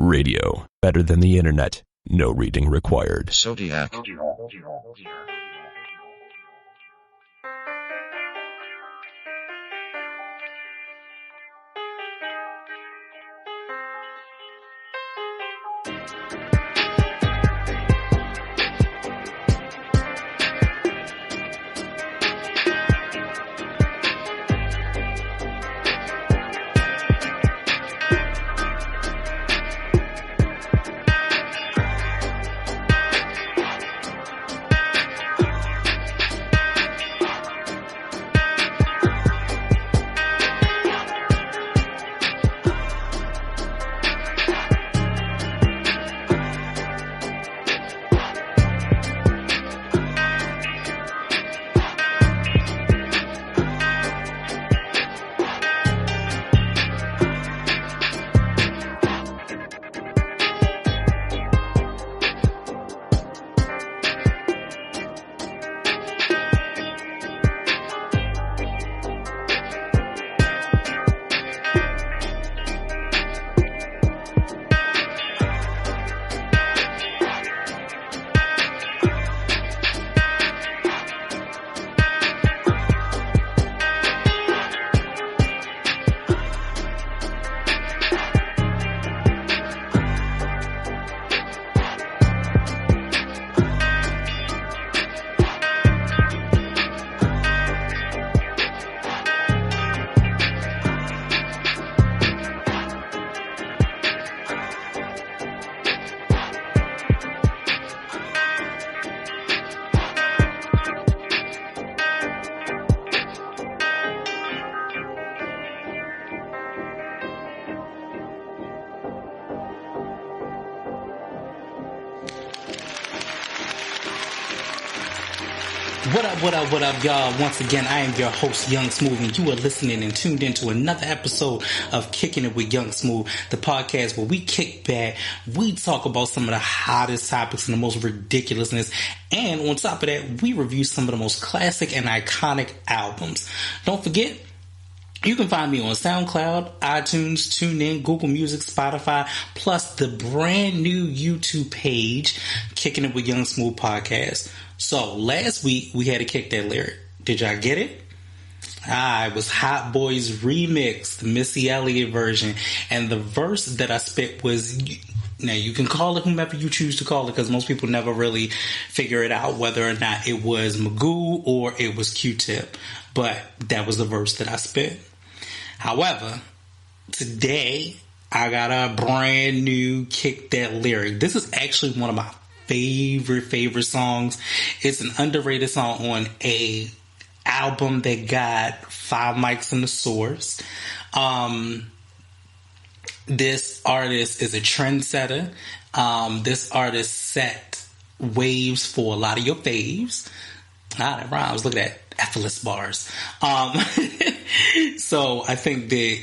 Radio. Better than the internet. No reading required. Zodiac. What up, y'all? Once again, I am your host, Young Smoove, and you are listening and tuned into another episode of Kickin' It with Young Smoove, the podcast where we kick back, we talk about some of the hottest topics and the most ridiculousness, and on top of that, we review some of the most classic and iconic albums. Don't forget, you can find me on SoundCloud, iTunes, TuneIn, Google Music, Spotify, plus the brand new YouTube page, Kickin' It with Young Smoove Podcast. So, last week, we had to kick that lyric. Did y'all get it? It was Hot Boys Remix, the Missy Elliott version. And the verse that I spit was, now you can call it whomever you choose to call it, because most people never really figure it out whether or not it was Magoo or it was Q-Tip. But that was the verse that I spit. However, today, I got a brand new Kick That Lyric. This is actually one of my favorite songs. It's an underrated song on a album that got 5 mics in the source. This artist is a trendsetter. This artist set waves for a lot of your faves. That rhymes. Look at that. Effortless bars. So I think that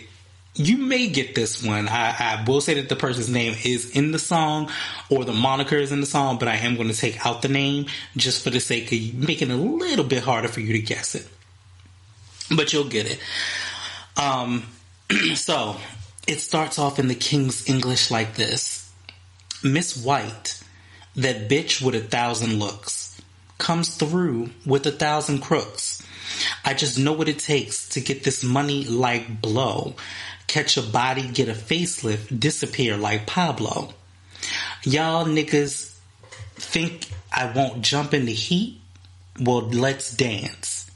you may get this one. I will say that the person's name is in the song, or the moniker is in the song, but I am going to take out the name just for the sake of making it a little bit harder for you to guess it. But you'll get it. So, it starts off in the King's English like this. Miss White, that bitch with 1,000 looks, comes through with 1,000 crooks. I just know what it takes to get this money like blow. Catch a body, get a facelift, disappear like Pablo. Y'all niggas think I won't jump in the heat? Well, let's dance.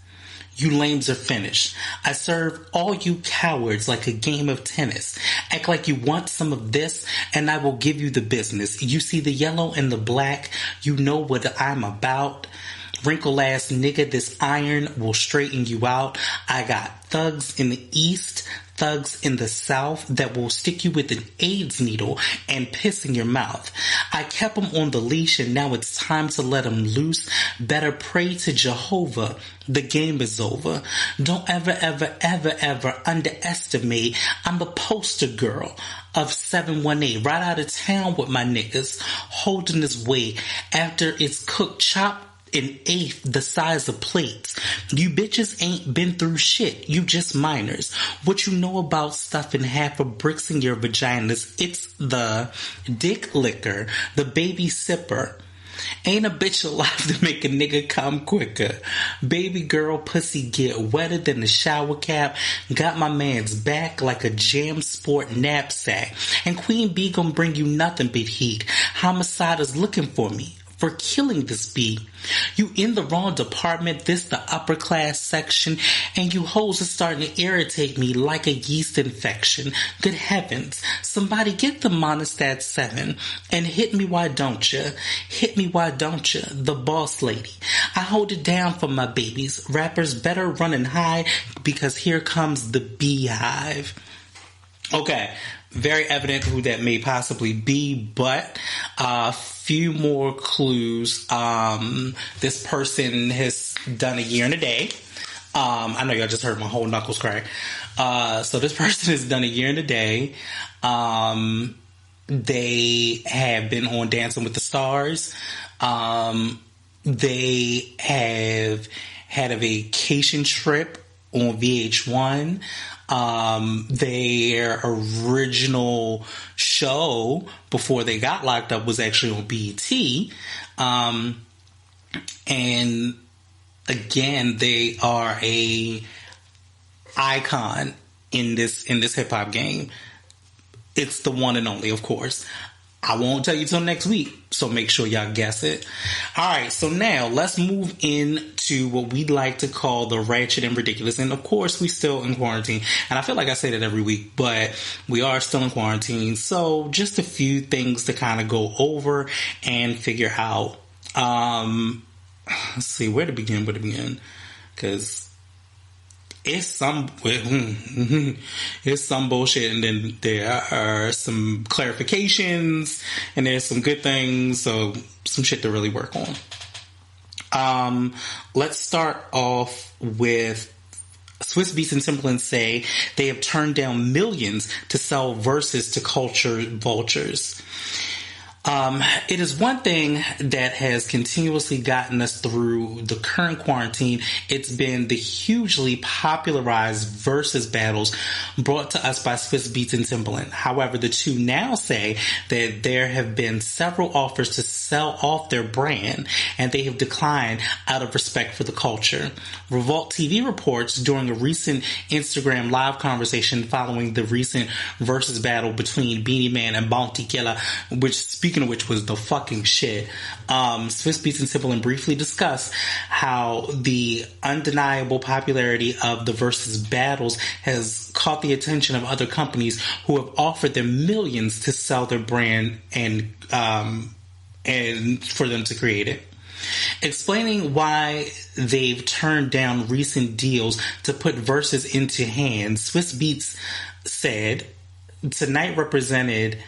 You lames are finished. I serve all you cowards like a game of tennis. Act like you want some of this, and I will give you the business. You see the yellow and the black, you know what I'm about. Wrinkle ass nigga, this iron will straighten you out. I got thugs in the east, thugs in the south that will stick you with an AIDS needle and piss in your mouth. I kept them on the leash and now it's time to let them loose. Better pray to Jehovah. The game is over. Don't ever underestimate. I'm the poster girl of 718. Right out of town with my niggas. Holding this weight after it's cooked, chop an eighth the size of plates. You bitches ain't been through shit. You just minors. What you know about stuffing half of bricks in your vaginas? It's the dick licker, the baby sipper. Ain't a bitch alive to make a nigga come quicker. Baby girl pussy get wetter than the shower cap. Got my man's back like a jam sport knapsack. And Queen Bee gon' bring you nothing but heat. Homicide is looking for me for killing this bee. You in the wrong department, this the upper class section, and you hoes are starting to irritate me like a yeast infection. Good heavens, somebody get the Monistat 7 and hit me, why don't ya? Hit me, why don't ya? The boss lady. I hold it down for my babies. Rappers better run and hide because here comes the beehive. Okay, very evident who that may possibly be, but a few more clues. This person has done a year and a day. I know y'all just heard my whole knuckles crack. So this person has done a year and a day. They have been on Dancing with the Stars. They have had a vacation trip on VH1. Their original show before they got locked up was actually on BET. And again, they are a icon in this hip hop game. It's the one and only, of course. I won't tell you till next week, so make sure y'all guess it. Alright, so now let's move into what we'd like to call the ratchet and ridiculous. And of course, we still in quarantine. And I feel like I say that every week, but we are still in quarantine. So just a few things to kind of go over and figure out. Let's see, where to begin, because it's some bullshit, and then there are some clarifications, and there's some good things, so some shit to really work on. Let's start off with Swiss Beats and Timbaland say they have turned down millions to sell verses to culture vultures. It is one thing that has continuously gotten us through the current quarantine. It's been the hugely popularized versus battles brought to us by Swiss Beats and Timbaland. However, the two now say that there have been several offers to sell off their brand, and they have declined out of respect for the culture. Revolt TV reports during a recent Instagram live conversation following the recent versus battle between Beanie Man and Bounty Killer, which, speaking of which, was the fucking shit. Swiss Beats and Timbaland briefly discuss how the undeniable popularity of the versus battles has caught the attention of other companies who have offered them millions to sell their brand and for them to create it. Explaining why they've turned down recent deals to put verses into hands, Swiss Beats said, "Tonight represented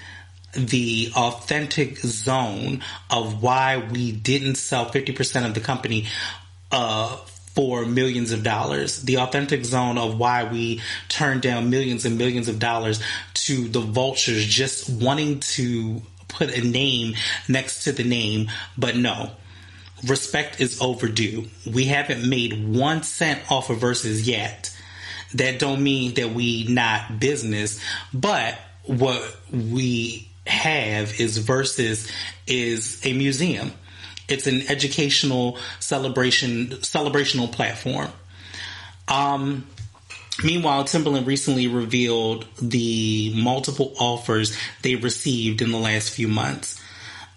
the authentic zone of why we didn't sell 50% of the company for millions of dollars. The authentic zone of why we turned down millions and millions of dollars to the vultures just wanting to put a name next to the name, but no. Respect is overdue. We haven't made 1 cent off of verses yet. That don't mean that we not business, but what we have is versus is a museum. It's an educational celebrational platform." Meanwhile, Timbaland recently revealed the multiple offers they received in the last few months.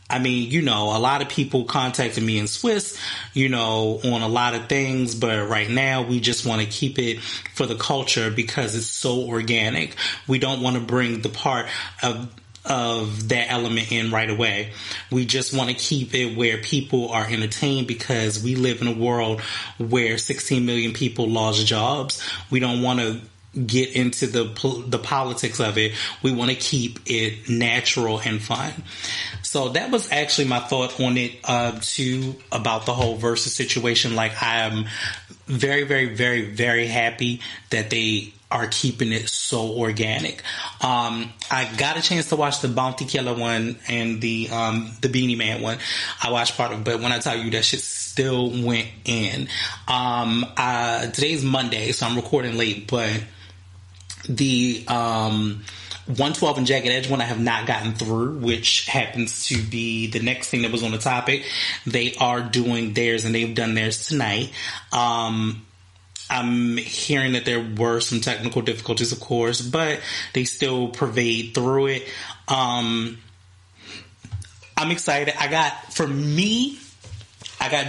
I mean, a lot of people contacted me in Swiss, on a lot of things, but right now we just want to keep it for the culture because it's so organic. We don't want to bring the part of that element in right away. We just want to keep it where people are entertained because we live in a world where 16 million people lost jobs. We don't want to get into the politics of it. We want to keep it natural and fun. So that was actually my thought on it too, about the whole versus situation. Like, I am very, very, very, very happy that they are keeping it so organic. I got a chance to watch the Bounty Killer one and the Beanie Man one. I watched part of it, but when I tell you that shit still went in. Today's Monday, so I'm recording late, but the 112 and Jagged Edge one I have not gotten through, which happens to be the next thing that was on the topic. They are doing theirs, and they've done theirs tonight. I'm hearing that there were some technical difficulties, of course, but they still pervade through it. I'm excited. I got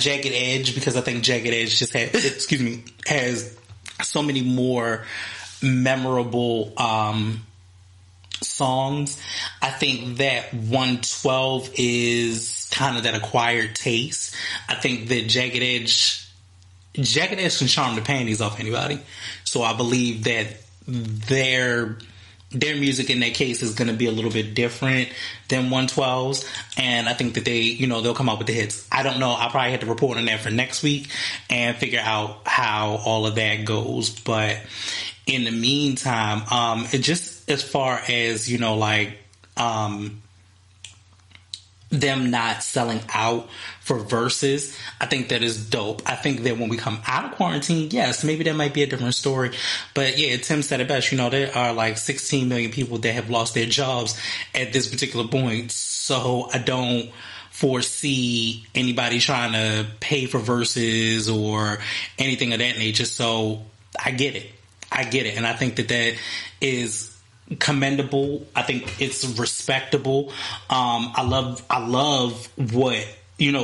Jagged Edge because I think Jagged Edge just has so many more memorable songs. I think that 112 is kind of that acquired taste. I think that Jagged Edge can charm the panties off anybody. So I believe that their music in that case is going to be a little bit different than 112's, and I think that they'll come out with the hits. I don't know. I'll probably have to report on that for next week and figure out how all of that goes. But in the meantime, it just as far as them not selling out for verses, I think that is dope. I think that when we come out of quarantine, yes, maybe that might be a different story. But yeah, Tim said it best. There are like 16 million people that have lost their jobs at this particular point. So I don't foresee anybody trying to pay for verses or anything of that nature. So I get it. And I think that is commendable. I think it's respectable. I love what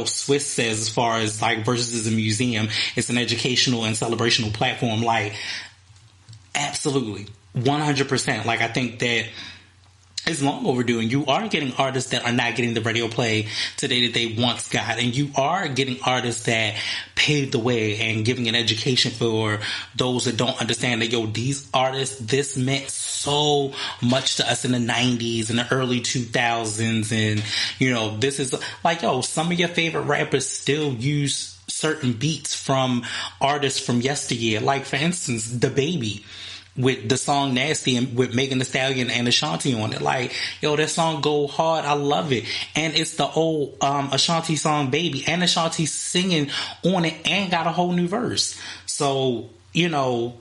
Swiss says as far as like versus is a museum. It's an educational and celebrational platform. Like, absolutely, 100%. Like, I think that it's long overdue, and you are getting artists that are not getting the radio play today that they once got, and you are getting artists that paved the way and giving an education for those that don't understand that, these artists, this meant so much to us in the 90s and the early 2000s, and this is like, some of your favorite rappers still use certain beats from artists from yesteryear, like for instance DaBaby with the song Nasty and with Megan Thee Stallion and Ashanti on it. Like, that song go hard. I love it. And it's the old Ashanti song Baby, and Ashanti singing on it and got a whole new verse. So,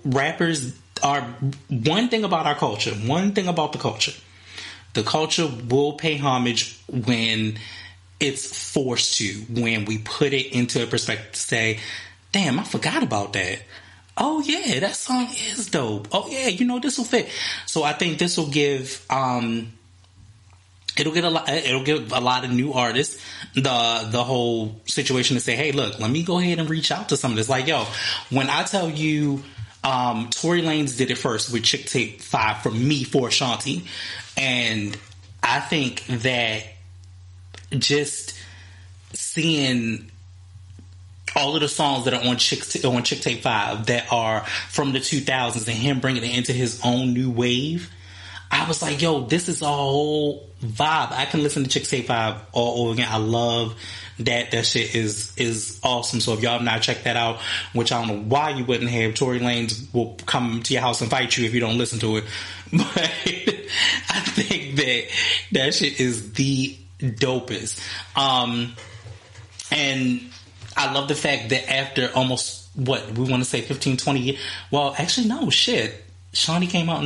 rappers are one thing about our culture, one thing about the culture will pay homage when it's forced to, when we put it into a perspective to say, damn, I forgot about that. Oh yeah, that song is dope. Oh yeah, this will fit. So I think this will give it'll give a lot of new artists the whole situation to say, hey, look, let me go ahead and reach out to some of this. Like, when I tell you Tory Lanez did it first with Chick Tape 5 for Ashanti, and I think that just seeing all of the songs that are on Chick Tape 5 that are from the 2000s and him bringing it into his own new wave, I was like, this is a whole vibe. I can listen to Chick Tape 5 all over again. I love that. That shit is awesome. So if y'all have not checked that out, which I don't know why you wouldn't have, Tory Lanez will come to your house and fight you if you don't listen to it. But I think that shit is the dopest. And I love the fact that after almost, we want to say 15, 20 years. Well, actually, no, shit. Shawnee came out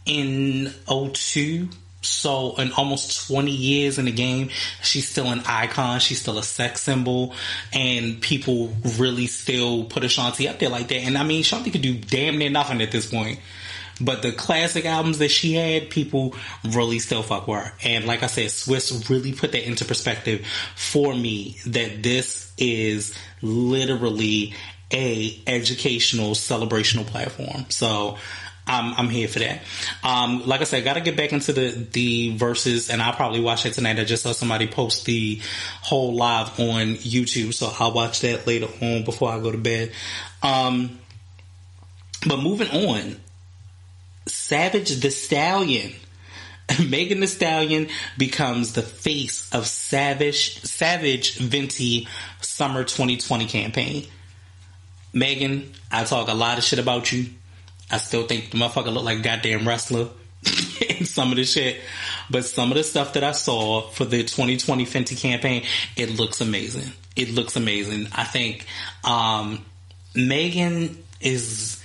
in 02. So in almost 20 years in the game, she's still an icon. She's still a sex symbol. And people really still put Ashanti up there like that. And I mean, Ashanti could do damn near nothing at this point. But the classic albums that she had, people really still fuck with her. And like I said, Swiss really put that into perspective for me, that this is literally a educational, celebrational platform. So I'm here for that. Like I said, I got to get back into the verses, and I'll probably watch it tonight. I just saw somebody post the whole live on YouTube, so I'll watch that later on before I go to bed. But moving on, Savage the Stallion. Megan Thee Stallion becomes the face of Savage Venti Summer 2020 campaign. Megan, I talk a lot of shit about you. I still think the motherfucker looked like a goddamn wrestler in some of the shit. But some of the stuff that I saw for the 2020 Fenty campaign, it looks amazing. It looks amazing. I think Megan is,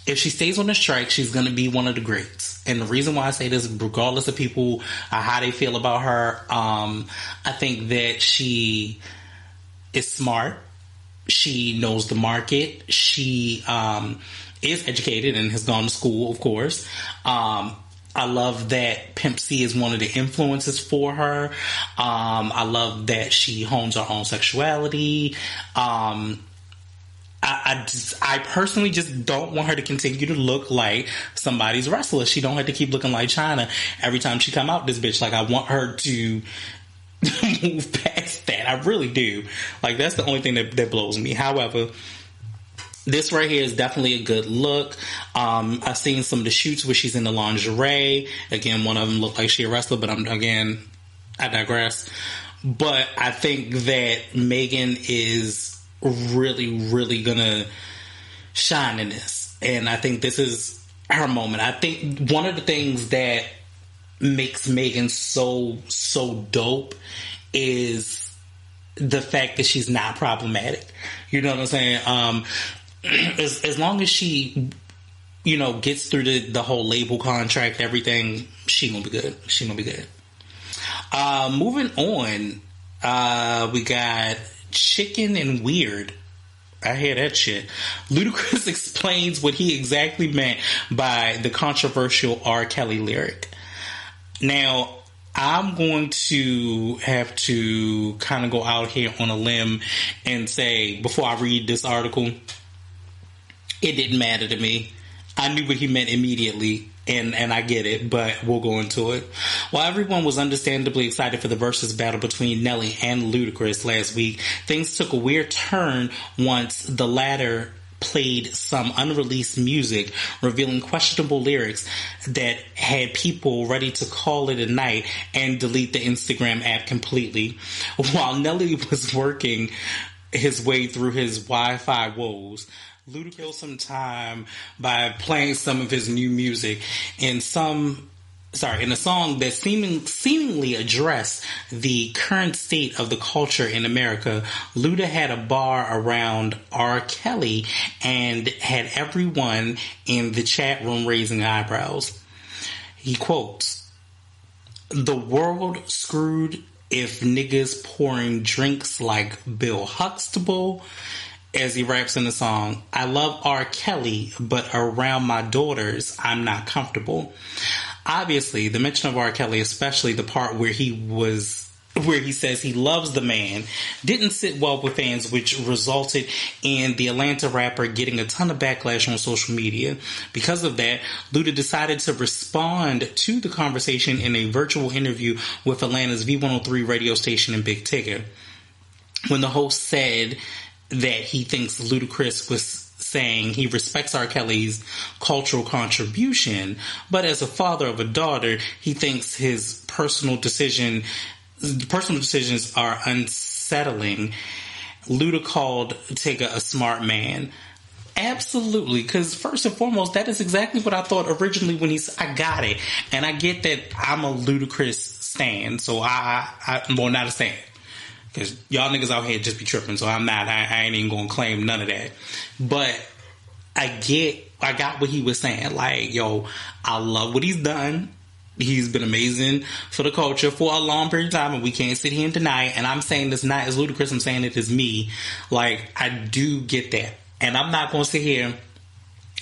if she stays on the strike, she's going to be one of the greats. And the reason why I say this, regardless of people, how they feel about her, I think that she is smart. She knows the market. She is educated and has gone to school, of course. I love that Pimp C is one of the influences for her. I love that she hones her own sexuality. I personally just don't want her to continue to look like somebody's wrestler. She don't have to keep looking like China every time she come out this bitch. Like, I want her to move past that. I really do. Like, that's the only thing that blows me. However, this right here is definitely a good look. I've seen some of the shoots where she's in the lingerie. Again, one of them looked like she a wrestler, but I digress. But I think that Megan is really, really gonna shine in this. And I think this is her moment. I think one of the things that makes Megan so dope is the fact that she's not problematic. You know what I'm saying? As long as she, gets through the whole label contract, everything, she gonna be good. She gonna be good. Moving on, we got Chicken and Weird. I hear that shit. Ludacris explains what he exactly meant by the controversial R. Kelly lyric. Now, I'm going to have to kind of go out here on a limb and say, before I read this article, it didn't matter to me. I knew what he meant immediately, and I get it, but we'll go into it. While everyone was understandably excited for the versus battle between Nelly and Ludacris last week, things took a weird turn once the latter played some unreleased music revealing questionable lyrics that had people ready to call it a night and delete the Instagram app completely. While Nelly was working his way through his Wi-Fi woes, Luda killed some time by playing some of his new music in a song that seemingly addressed the current state of the culture in America. Luda had a bar around R. Kelly and had everyone in the chat room raising eyebrows. He quotes, "The world screwed if niggas pouring drinks like Bill Huxtable," as he raps in the song. "I love R. Kelly, but around my daughters, I'm not comfortable." Obviously, the mention of R. Kelly, especially the part where he says he loves the man, didn't sit well with fans, which resulted in the Atlanta rapper getting a ton of backlash on social media. Because of that, Luda decided to respond to the conversation in a virtual interview with Atlanta's V103 radio station in Big Ticket. When the host said that he thinks Ludacris was saying he respects R. Kelly's cultural contribution, but as a father of a daughter, he thinks his personal decisions are unsettling. Luda called Tigger a smart man. Absolutely, because first and foremost, that is exactly what I thought originally when I got it. And I get that I'm a Ludacris stan, so I'm not a stan. Because y'all niggas out here just be tripping, so I'm not. I ain't even gonna claim none of that. But I got what he was saying. Like, yo, I love what he's done. He's been amazing for the culture for a long period of time, and we can't sit here and deny it. And I'm saying this not as Ludacris, I'm saying it as me. Like, I do get that. And I'm not gonna sit here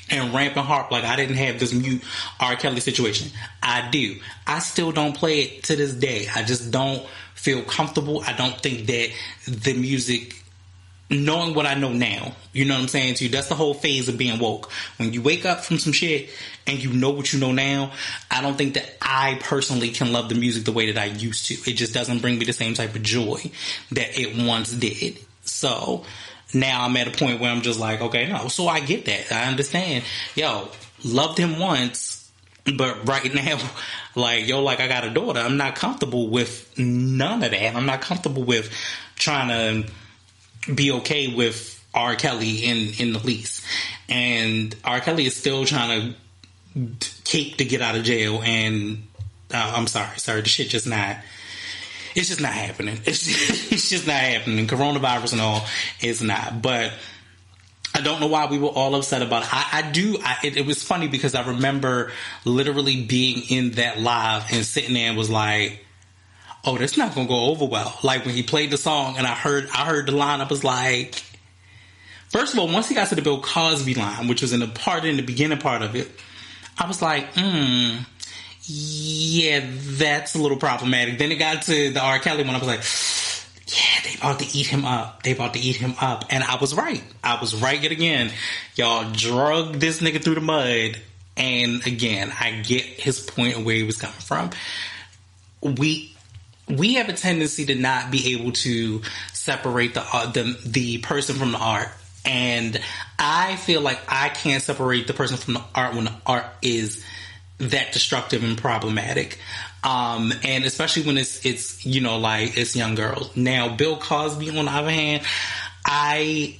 and ramp and harp like I didn't have this mute R. Kelly situation. I do. I still don't play it to this day. I just don't feel comfortable. I don't think that the music, knowing what I know now, you know what I'm saying to you, that's the whole phase of being woke. When you wake up from some shit and you know what you know now, I don't think that I personally can love the music the way that I used to. It just doesn't bring me the same type of joy that it once did. So now I'm at a point where I'm just like, okay, no. So I get that. I understand. Yo, loved him once, but right now, like, I got a daughter. I'm not comfortable with none of that. I'm not comfortable with trying to be okay with R. Kelly in the least. and R. Kelly is still trying to cape to get out of jail. And I'm sorry, sir, the shit just not. It's just not happening. It's just not happening. Coronavirus and all is not. But I don't know why we were all upset about it. It was funny because I remember literally being in that live and sitting there and was like, oh, that's not going to go over well. Like when he played the song and I heard the line, I was like, first of all, once he got to the Bill Cosby line, which was in the beginning part of it, I was like, yeah, that's a little problematic. Then it got to the R. Kelly one. I was like, yeah, they about to eat him up. And I was right. Yet again. Y'all drug this nigga through the mud. And again, I get his point and where he was coming from. We have a tendency to not be able to separate the person from the art. And I feel like I can't separate the person from the art when the art is that destructive and problematic. And especially when it's like it's young girls. Now, Bill Cosby, on the other hand, I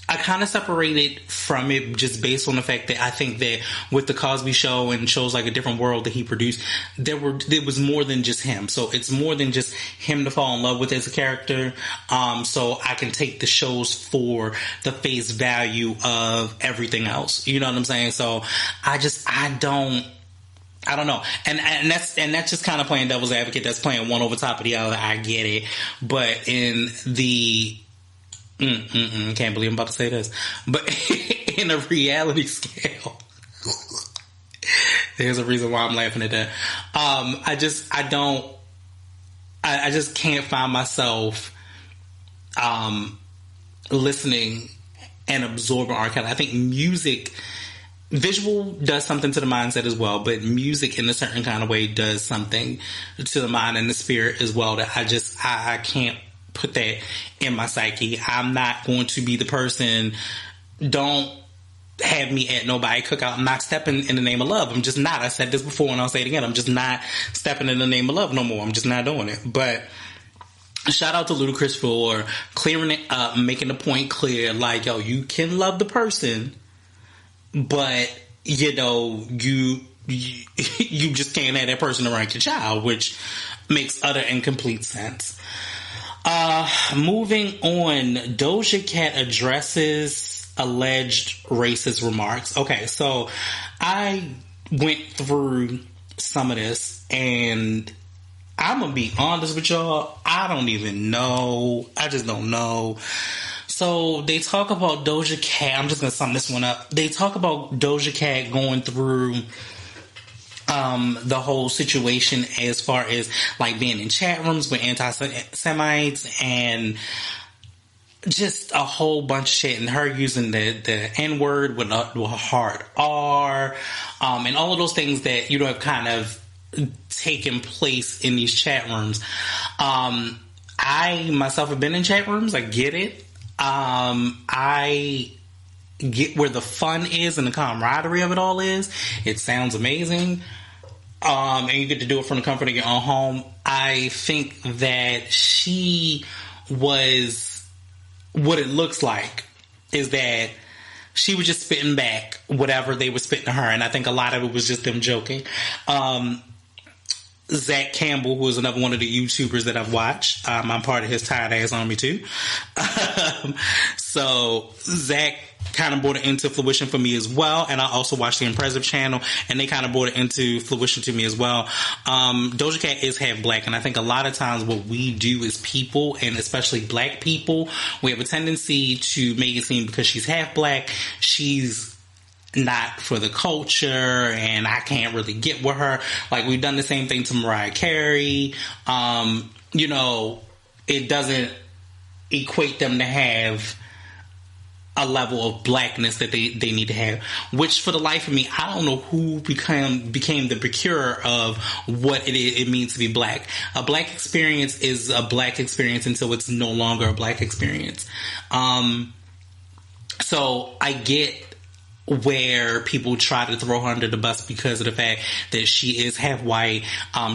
kind of separated from it just based on the fact that I think that with the Cosby Show and shows like A Different World that he produced, there was more than just him. So it's more than just him to fall in love with as a character. So I can take the shows for the face value of everything else. You know what I'm saying? So I don't know. And that's just kind of playing devil's advocate. That's playing one over top of the other. I get it. But in the can't believe I'm about to say this. But in a reality scale, there's a reason why I'm laughing at that. I just can't find myself listening and absorbing R. Kelly. I think visual does something to the mindset as well, but music in a certain kind of way does something to the mind and the spirit as well that I can't put that in my psyche. I'm not going to be the person. Don't have me at nobody cookout. I'm not stepping in the name of love. I'm just not. I said this before and I'll say it again. I'm just not stepping in the name of love no more. I'm just not doing it. But shout out to Ludacris for clearing it up, making the point clear. Like, yo, you can love the person, but you just can't have that person around your child, which makes utter and complete sense. Moving on, Doja Cat addresses alleged racist remarks. Okay, so I went through some of this, and I'm gonna be honest with y'all, I don't even know. I just don't know. So they talk about Doja Cat. I'm just gonna sum this one up. They talk about Doja Cat going through the whole situation as far as like being in chat rooms with anti-Semites and just a whole bunch of shit, and her using the N-word with a hard R, and all of those things that have kind of taken place in these chat rooms. I myself have been in chat rooms. I get it. I get where the fun is and the camaraderie of it all is. It sounds amazing. And you get to do it from the comfort of your own home. I think that she was, what it looks like is that she was just spitting back whatever they were spitting to her. And I think a lot of it was just them joking. Zach Campbell, who is another one of the YouTubers that I've watched. I'm part of his tired ass army too. So Zach kind of brought it into fruition for me as well. And I also watched the Impressive channel, and they kind of brought it into fruition to me as well. Doja Cat is half black, and I think a lot of times what we do as people, and especially black people, we have a tendency to make it seem because she's half black, she's not for the culture, and I can't really get with her. Like, we've done the same thing to Mariah Carey. It doesn't equate them to have a level of blackness that they need to have, which for the life of me, I don't know who became the procurer of what it means to be black. A black experience is a black experience until it's no longer a black experience. So I get where people try to throw her under the bus because of the fact that she is half white.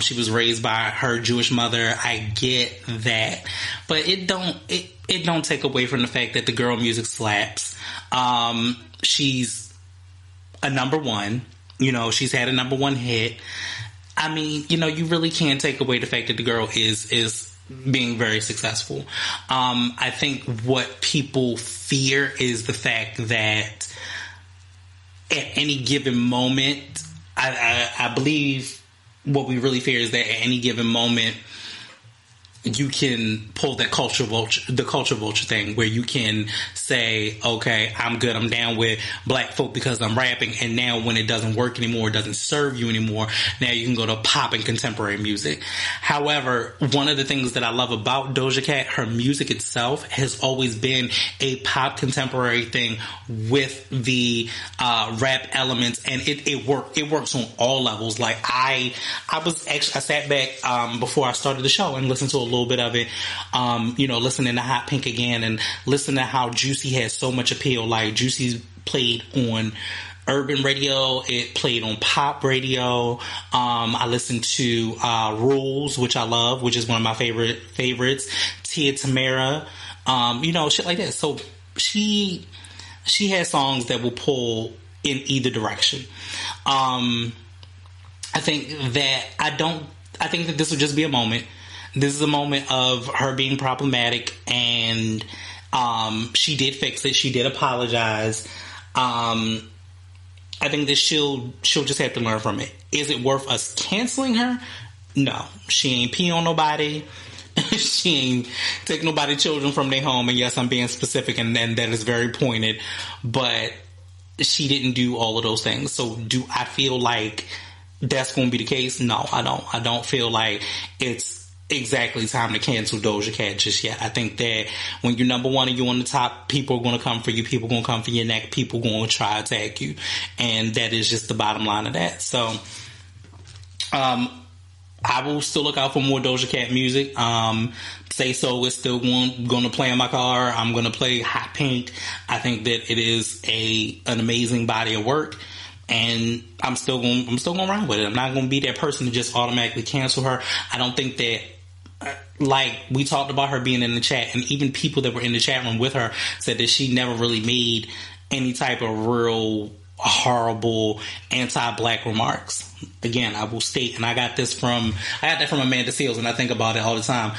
She was raised by her Jewish mother. I get that, but it don't take away from the fact that the girl music slaps. She's a number one. You know, she's had a number one hit. I mean, you know, you really can't take away the fact that the girl is being very successful. I think what people fear is the fact that at any given moment, I believe what we really fear is that at any given moment, you can pull that the culture vulture thing, where you can say, okay, I'm good, I'm down with black folk because I'm rapping, and now when it doesn't work anymore, it doesn't serve you anymore, now you can go to pop and contemporary music. However, one of the things that I love about Doja Cat, her music itself has always been a pop contemporary thing with the rap elements, and it works on all levels. Like I sat back before I started the show and listened to a little bit of it, you know, listening to Hot Pink again and listening to how Juicy has so much appeal. Like, Juicy's played on urban radio, it played on pop radio. I listened to Rules, which I love, which is one of my favorites. Tia Tamara, you know, shit like that. So she has songs that will pull in either direction. I think that this will just be a moment. This is a moment of her being problematic, and she did fix it. She did apologize. I think that she'll just have to learn from it. Is it worth us canceling her? No. She ain't pee on nobody. She ain't take nobody children from their home. And yes, I'm being specific, and that is very pointed. But she didn't do all of those things. So do I feel like that's going to be the case? No, I don't. I don't feel like it's exactly time to cancel Doja Cat just yet. I think that when you're number one and you're on the top, people are going to come for you. People are going to come for your neck. People are going to try to attack you. And that is just the bottom line of that. So, I will still look out for more Doja Cat music. Say So is still going to play in my car. I'm going to play Hot Pink. I think that it is an amazing body of work. And I'm still going to ride with it. I'm not going to be that person to just automatically cancel her. I don't think that, like we talked about her being in the chat, and even people that were in the chat room with her said that she never really made any type of real horrible anti-black remarks. Again, I will state, and I got that from Amanda Seales, and I think about it all the time.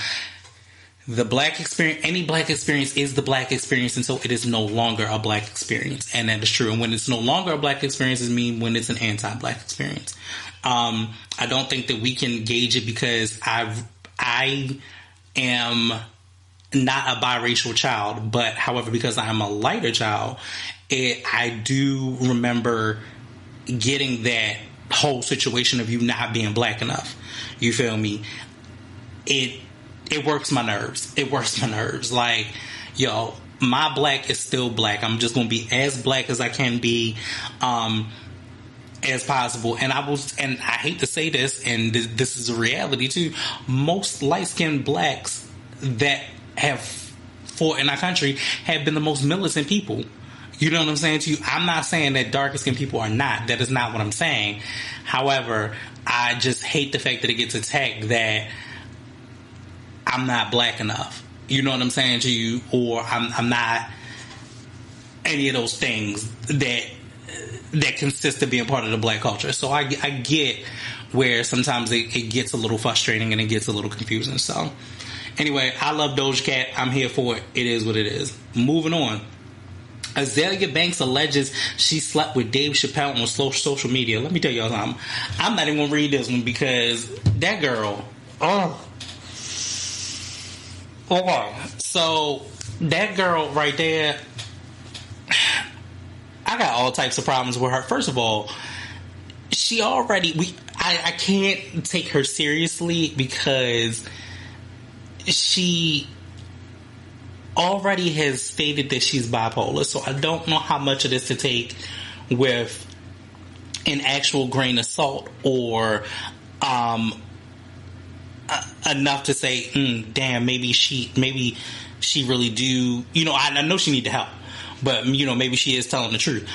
The black experience, any black experience is the black experience until it is no longer a black experience. And that is true. And when it's no longer a black experience, it means when it's an anti-black experience. I don't think that we can gauge it because I am not a biracial child, but however, because I am a lighter child, I do remember getting that whole situation of you not being black enough. You feel me? It works my nerves. It works my nerves. Like, yo, my black is still black. I'm just going to be as black as I can be, as possible. And I hate to say this, and this is a reality too. Most light-skinned blacks that have fought in our country have been the most militant people. You know what I'm saying to you? I'm not saying that darker-skinned people are not. That is not what I'm saying. However, I just hate the fact that it gets attacked that I'm not black enough. You know what I'm saying to you? Or I'm not any of those things that consist of being part of the black culture. So I get where sometimes it gets a little frustrating and it gets a little confusing. So anyway, I love Doja Cat. I'm here for it. It is what it is. Moving on. Azalea Banks alleges she slept with Dave Chappelle on social media. Let me tell y'all something. I'm not even going to read this one because that girl... Okay, so that girl right there, I got all types of problems with her. First of all, I can't take her seriously because she already has stated that she's bipolar. So I don't know how much of this to take with an actual grain of salt or enough to say, damn, maybe she really do. You know, I know she need the help, but you know, maybe she is telling the truth.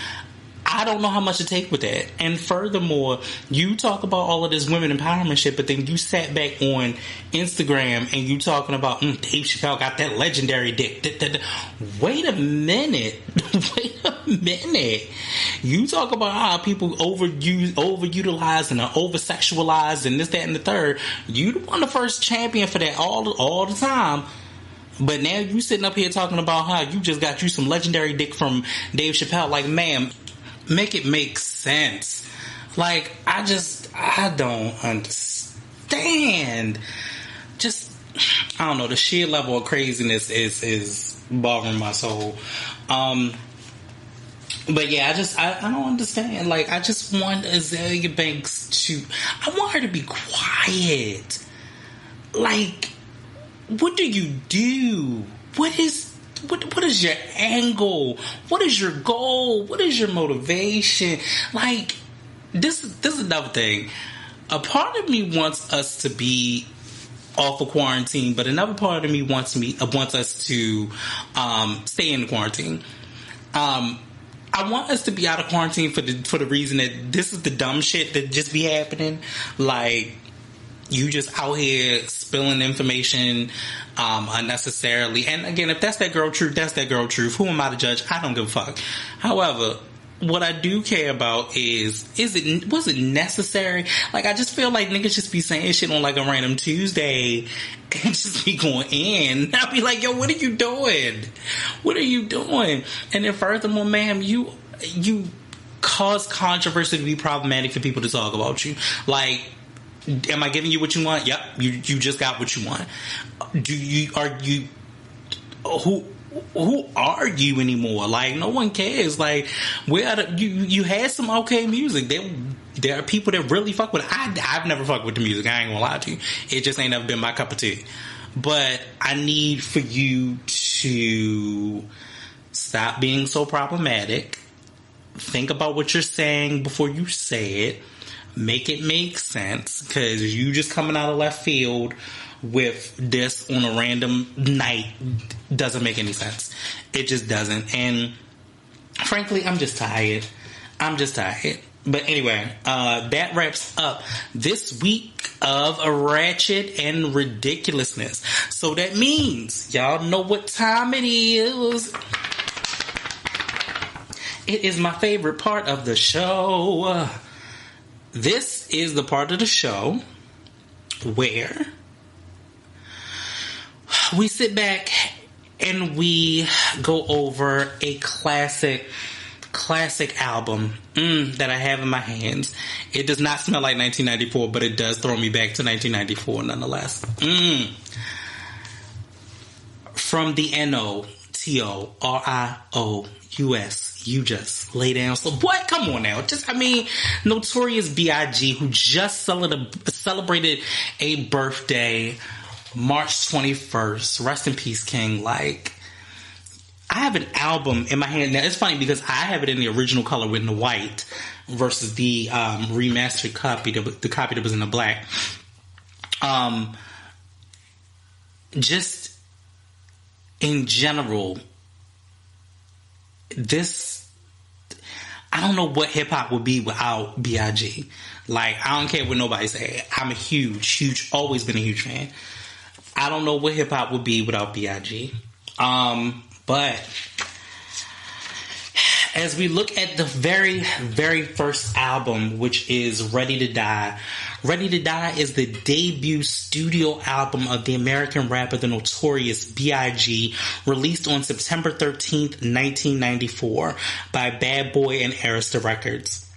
I I don't know how much to take with that. And furthermore, you talk about all of this women empowerment shit, but then you sat back on Instagram and you talking about Dave Chappelle got that legendary dick. Wait a minute. Wait a minute. You talk about how people overutilized and are over-sexualized and this, that, and the third. You the one the first champion for that all the time. But now you sitting up here talking about how you just got you some legendary dick from Dave Chappelle. Like, ma'am, make it make sense. Like, I don't understand. Just, I don't know, the sheer level of craziness is bothering my soul. But yeah, I don't understand. Like, I just want Azalea Banks I want her to be quiet. Like, what do you do? What is your angle? What is your goal? What is your motivation? Like, this is another thing. A part of me wants us to be off of quarantine, but another part of me wants us to stay in quarantine. I want us to be out of quarantine for the reason that this is the dumb shit that just be happening. Like, you just out here spilling information unnecessarily. And again, if that's that girl truth, that's that girl truth. Who am I to judge? I don't give a fuck. However, what I do care about was it necessary? Like, I just feel like niggas just be saying shit on like a random Tuesday and just be going in. I'll be like, yo, what are you doing? What are you doing? And then furthermore, ma'am, you cause controversy to be problematic for people to talk about you. Like, am I giving you what you want? Yep, you just got what you want. Who are you anymore? Like, no one cares. Like, you had some okay music. There are people that really fuck with it. I've never fucked with the music. I ain't gonna lie to you. It just ain't never been my cup of tea. But I need for you to stop being so problematic. Think about what you're saying before you say it. Make it make sense, because you just coming out of left field with this on a random night doesn't make any sense. It just doesn't. And frankly, I'm just tired. But anyway, that wraps up this week of Ratchet and Ridiculousness. So that means y'all know what time it is. It is my favorite part of the show. This is the part of the show where we sit back and we go over a classic album that I have in my hands. It does not smell like 1994, but it does throw me back to 1994 nonetheless. From the NOTORIOUS. You just lay down. So what? Come on now. Notorious B.I.G., who just celebrated a birthday, March 21st. Rest in peace, King. Like, I have an album in my hand. Now, it's funny because I have it in the original color with the white versus the remastered copy, the copy that was in the black. Just in general, I don't know what hip-hop would be without B.I.G. Like, I don't care what nobody say. I'm a huge, always been a huge fan. I don't know what hip-hop would be without B.I.G. But as we look at the very, very first album, which is Ready to Die. Ready to Die is the debut studio album of the American rapper The Notorious B.I.G., released on September 13th, 1994 by Bad Boy and Arista Records.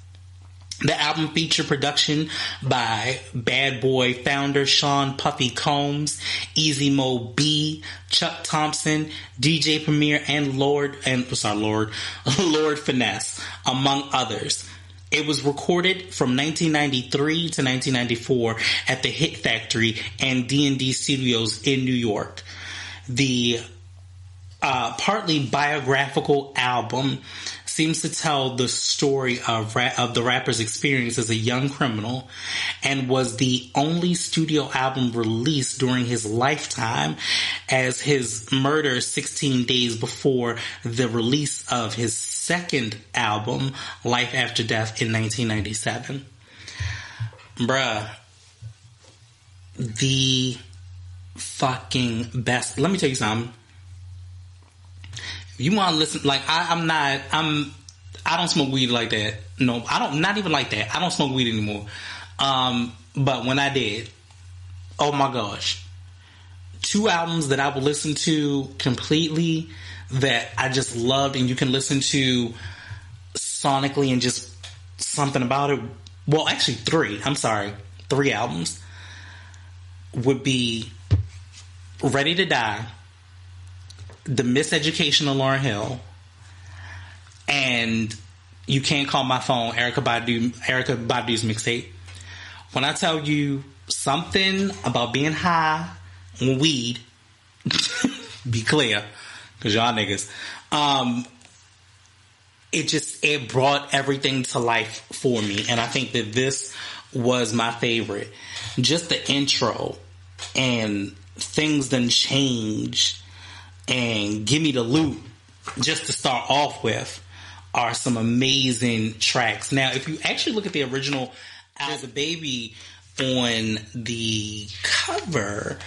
The album featured production by Bad Boy founder Sean Puffy Combs, Easy Mo B, Chuck Thompson, DJ Premier, and Lord Finesse, among others. It was recorded from 1993 to 1994 at the Hit Factory and D&D Studios in New York. The partly biographical album seems to tell the story of the rapper's experience as a young criminal, and was the only studio album released during his lifetime, as his murder 16 days before the release of his second album, Life After Death, in 1997. Bruh, the fucking best. Let me tell you something. If you want to listen, like, I don't smoke weed like that. No, I don't, not even like that. I don't smoke weed anymore. But when I did, oh my gosh, 2 albums that I would listen to completely that I just loved, and you can listen to sonically and just something about it. Well, actually 3. I'm sorry. 3 albums would be Ready to Die, The Miseducation of Lauryn Hill, and You Can't Call My Phone, Erykah Badu's mixtape. When I tell you something about being high on weed, be clear, because y'all niggas, it brought everything to life for me, and I think that this was my favorite. Just the intro and Things Done Changed and Give Me the Loot, just to start off with, are some amazing tracks. Now, if you actually look at the original, there's a baby on the cover,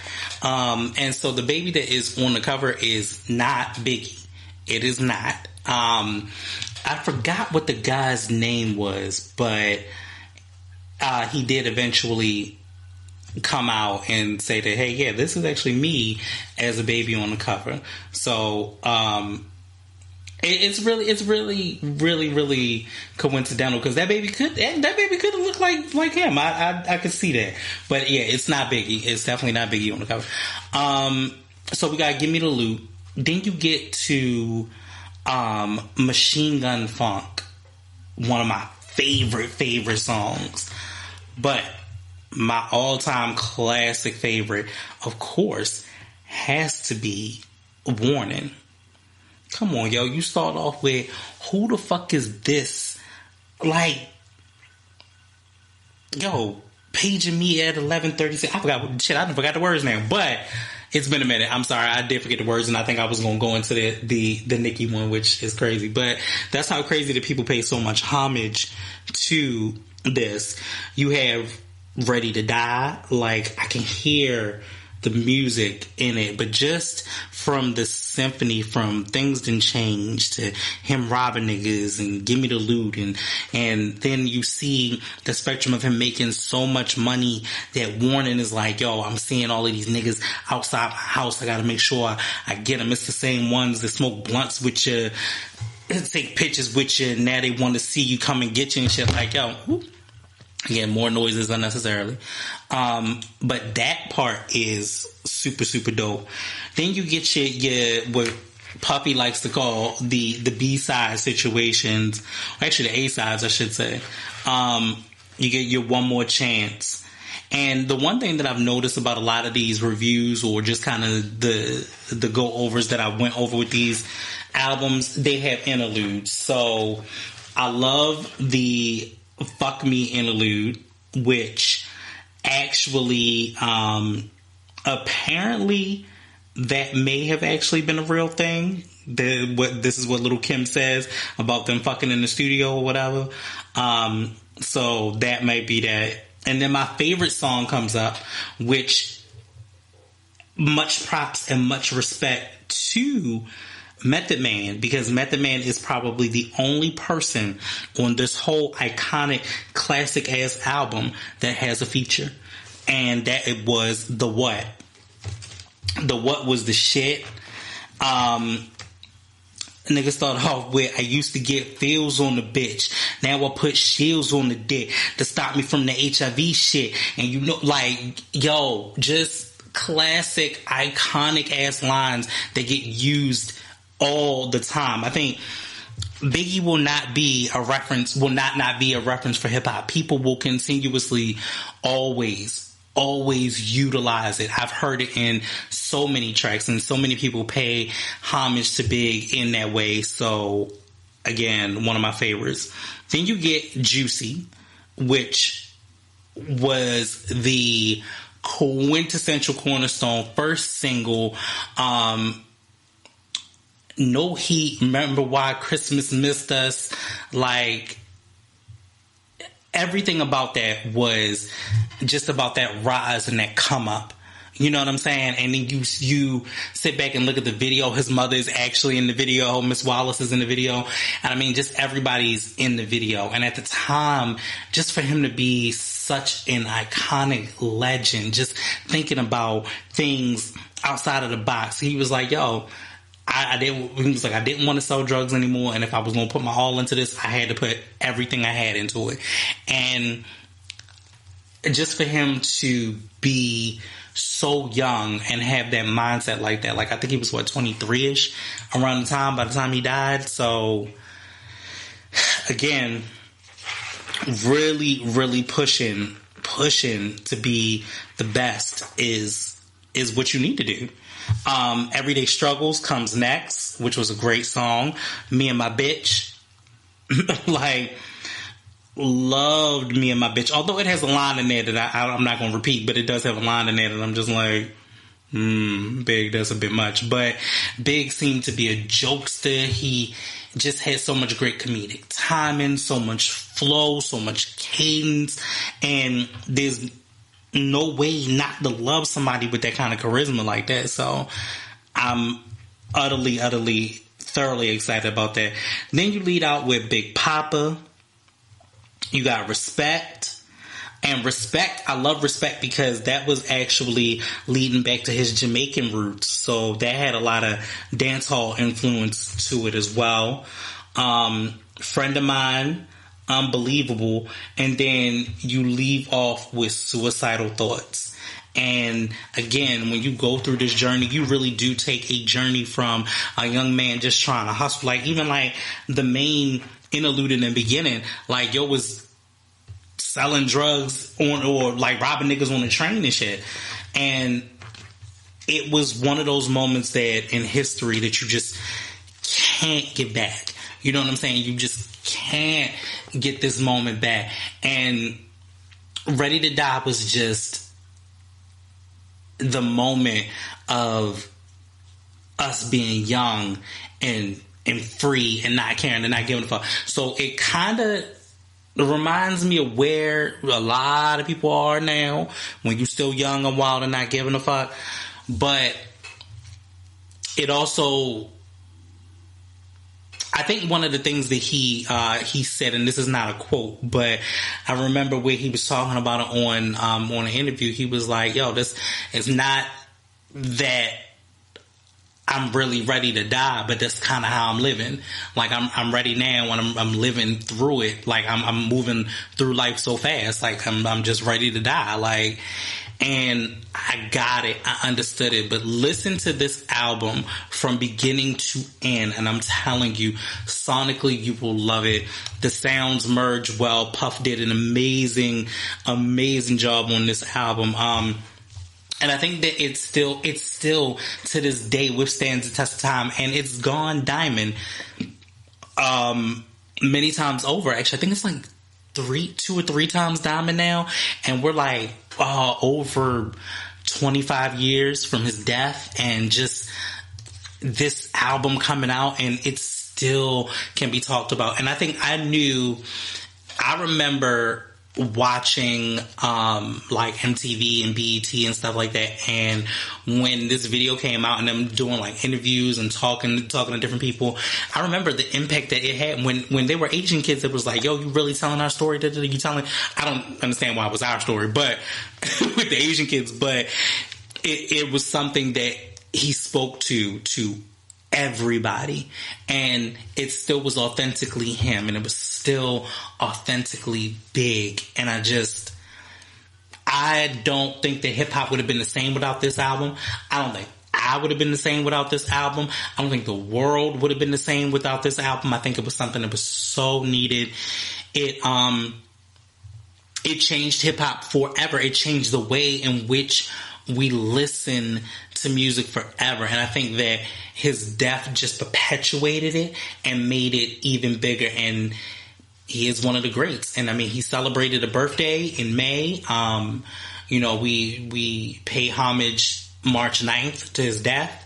and so the baby that is on the cover is not Biggie. It is not. I forgot what the guy's name was, but he did eventually come out and say that, hey, yeah, this is actually me as a baby on the cover. So it's really coincidental, because that baby could have looked like him. I could see that, but yeah, it's not Biggie. It's definitely not Biggie on the cover. So we got Give Me the Loot. Then you get to Machine Gun Funk, one of my favorite songs. But my all-time classic favorite, of course, has to be Warning. Come on, yo. You start off with, who the fuck is this? Like, yo, paging me at 11:36. I forgot the words now. But it's been a minute. I'm sorry. I did forget the words, and I think I was going to go into the Nicki one, which is crazy. But that's how crazy that people pay so much homage to this. You have Ready to Die. Like, I can hear the music in it, but just from the symphony, from Things Done Changed to him robbing niggas and Give Me the Loot, and then you see the spectrum of him making so much money that Warning is like, yo, I'm seeing all of these niggas outside my house, I gotta make sure I get them. It's the same ones that smoke blunts with you, take pictures with you, and now they want to see you come and get you and shit. Like, yo, whoop. Again, more noises unnecessarily. But that part is super, super dope. Then you get your what Puppy likes to call the B-side situations. Actually, the A-sides, I should say. You get your One More Chance. And the one thing that I've noticed about a lot of these reviews, or just kind of the go-overs that I went over with these albums, they have interludes. So I love the Fuck Me interlude, which actually apparently that may have actually been a real thing. This is what Little Kim says about them fucking in the studio or whatever. So that might be that. And then my favorite song comes up, which much props and much respect to Method Man, because Method Man is probably the only person on this whole iconic classic ass album that has a feature, and that it was The What. The What was the shit. Nigga started off with, I used to get feels on the bitch, now I put shields on the dick to stop me from the HIV shit. And you know, like, yo, just classic iconic ass lines that get used all the time. I think Biggie will not be a reference for hip hop. People will continuously always utilize it. I've heard it in so many tracks, and so many people pay homage to Big in that way. So again, one of my favorites. Then you get Juicy, which was the quintessential cornerstone first single. No Heat, Remember Why Christmas Missed Us, like everything about that was just about that rise and that come up. You know what I'm saying? And then you sit back and look at the video. His mother is actually in the video. Miss Wallace is in the video. And I mean, just everybody's in the video. And at the time, just for him to be such an iconic legend, just thinking about things outside of the box, he was like, yo, he was like, I didn't want to sell drugs anymore. And if I was going to put my all into this, I had to put everything I had into it. And just for him to be so young and have that mindset like that, like I think he was 23-ish around the time, by the time he died. So again, really pushing to be the best is what you need to do. Everyday Struggles comes next, which was a great song. Me and My Bitch, like, loved Me and My Bitch, although it has a line in there that I'm not going to repeat, but it does have a line in there that I'm just like, Big, that's a bit much. But Big seemed to be a jokester. He just had so much great comedic timing, so much flow, so much cadence, and there's no way not to love somebody with that kind of charisma like that. So I'm utterly, thoroughly excited about that. Then you lead out with Big Papa. You got Respect. And Respect, I love Respect because that was actually leading back to his Jamaican roots. So that had a lot of dancehall influence to it as well. Friend of Mine, Unbelievable. And then you leave off with Suicidal Thoughts. And again, when you go through this journey, you really do take a journey from a young man just trying to hustle. Like, even like the main interlude in the beginning, like, yo was selling drugs or like robbing niggas on the train and shit. And it was one of those moments that in history that you just can't get back. You know what I'm saying? You just can't get this moment back. And Ready to Die was just the moment of us being young and free and not caring and not giving a fuck. So it kind of reminds me of where a lot of people are now when you're still young and wild and not giving a fuck. But it also, I think one of the things that he said, and this is not a quote, but I remember where he was talking about it on an interview. He was like, yo, this is not that I'm really ready to die, but that's kind of how I'm living. Like, I'm ready now and I'm living through it. Like, I'm moving through life so fast. Like, I'm just ready to die. Like, and I got it. I understood it. But listen to this album from beginning to end, and I'm telling you, sonically, you will love it. The sounds merge well. Puff did an amazing job on this album. And I think that it's still to this day withstands the test of time, and it's gone diamond many times over. Actually, I think it's like 2 or 3 times diamond now, and we're like over 25 years from his death, and just this album coming out, and it still can be talked about. And I think I remember watching like MTV and BET and stuff like that, and when this video came out and them doing like interviews and talking to different people, I remember the impact that it had when they were Asian kids. It was like, yo, you really telling our story? You telling? I don't understand why it was our story, but with the Asian kids, but it was something that he spoke to everybody, and it still was authentically him, and it was still authentically big. And I don't think that hip hop would have been the same without this album. I don't think I would have been the same without this album. I don't think the world would have been the same without this album. I think it was something that was so needed. It changed hip hop forever. It changed the way in which we listen to music forever. And I think that his death just perpetuated it and made it even bigger. And he is one of the greats. And I mean, he celebrated a birthday in May. We pay homage March 9th to his death.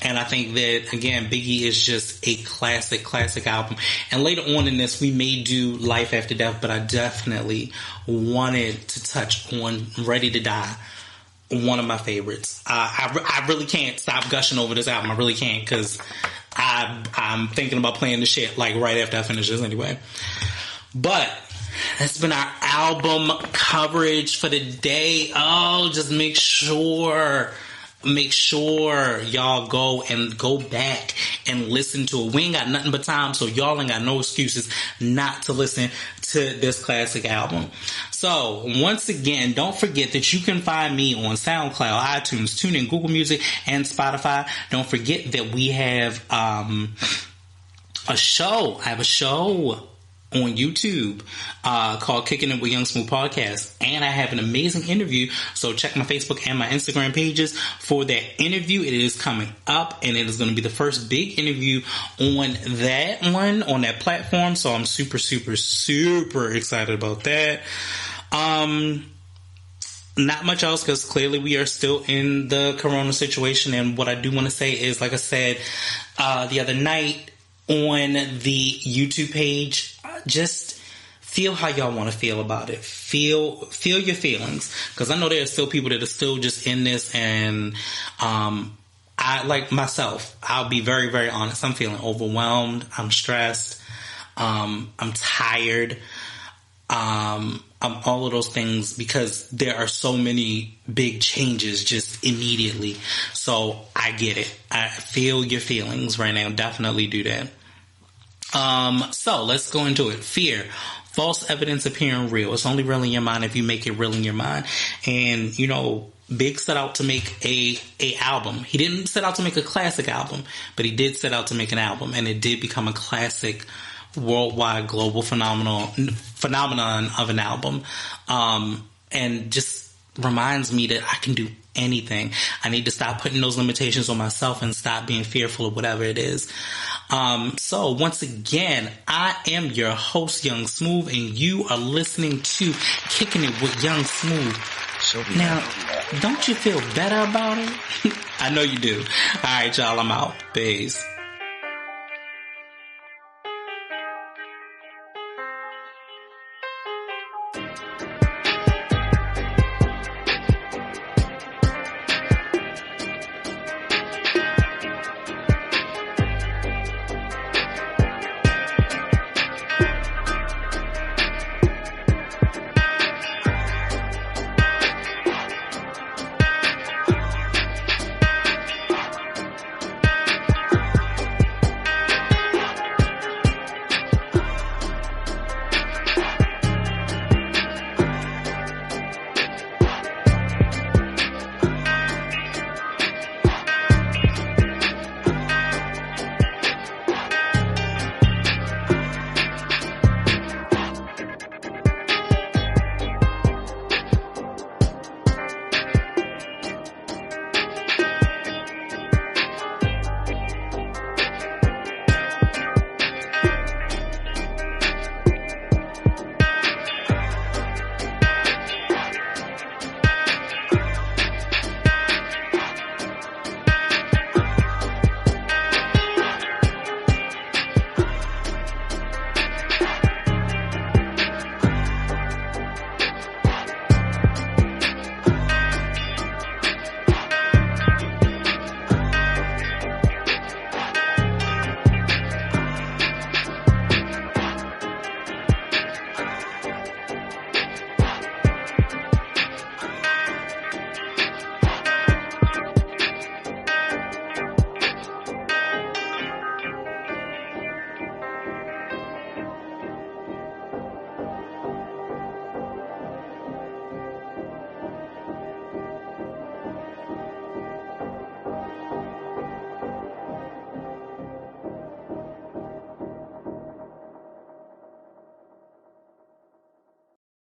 And I think that, again, Biggie is just a classic album. And later on in this, we may do Life After Death, but I definitely wanted to touch on Ready to Die, one of my favorites. I really can't stop gushing over this album. I really can't, because I'm thinking about playing the shit like right after I finish this anyway. But that's been our album coverage for the day. Oh, just make sure y'all go back and listen to it. We ain't got nothing but time, so y'all ain't got no excuses not to listen to this classic album. So once again, don't forget that you can find me on SoundCloud, iTunes, TuneIn, Google Music, and Spotify. Don't forget that we have a show. I have a show on YouTube called Kickin with Young Smoove Podcast, and I have an amazing interview, so check my Facebook and my Instagram pages for that interview. It is coming up, and it is going to be the first big interview on that platform, so I'm super excited about that. Not much else, because clearly we are still in the corona situation, and what I do want to say is, like I said the other night on the YouTube page, just feel how y'all want to feel about it. Feel your feelings, because I know there are still people that are still just in this, and I, like myself, I'll be very, very honest, I'm feeling overwhelmed, I'm stressed, I'm tired, I'm all of those things, because there are so many big changes just immediately. So I get it. I feel your feelings right now. Definitely do that. So let's go into it. Fear. False evidence appearing real. It's only real in your mind if you make it real in your mind. And, you know, Big set out to make a album. He didn't set out to make a classic album, but he did set out to make an album, and it did become a classic, worldwide, global phenomenon of an album. And just reminds me that I can do anything. I need to stop putting those limitations on myself and stop being fearful of whatever it is. So once again, I am your host, Young Smoove, and you are listening to Kicking It with Young Smoove. Now, don't you feel better about it? I know you do. All right, y'all, I'm out. Peace.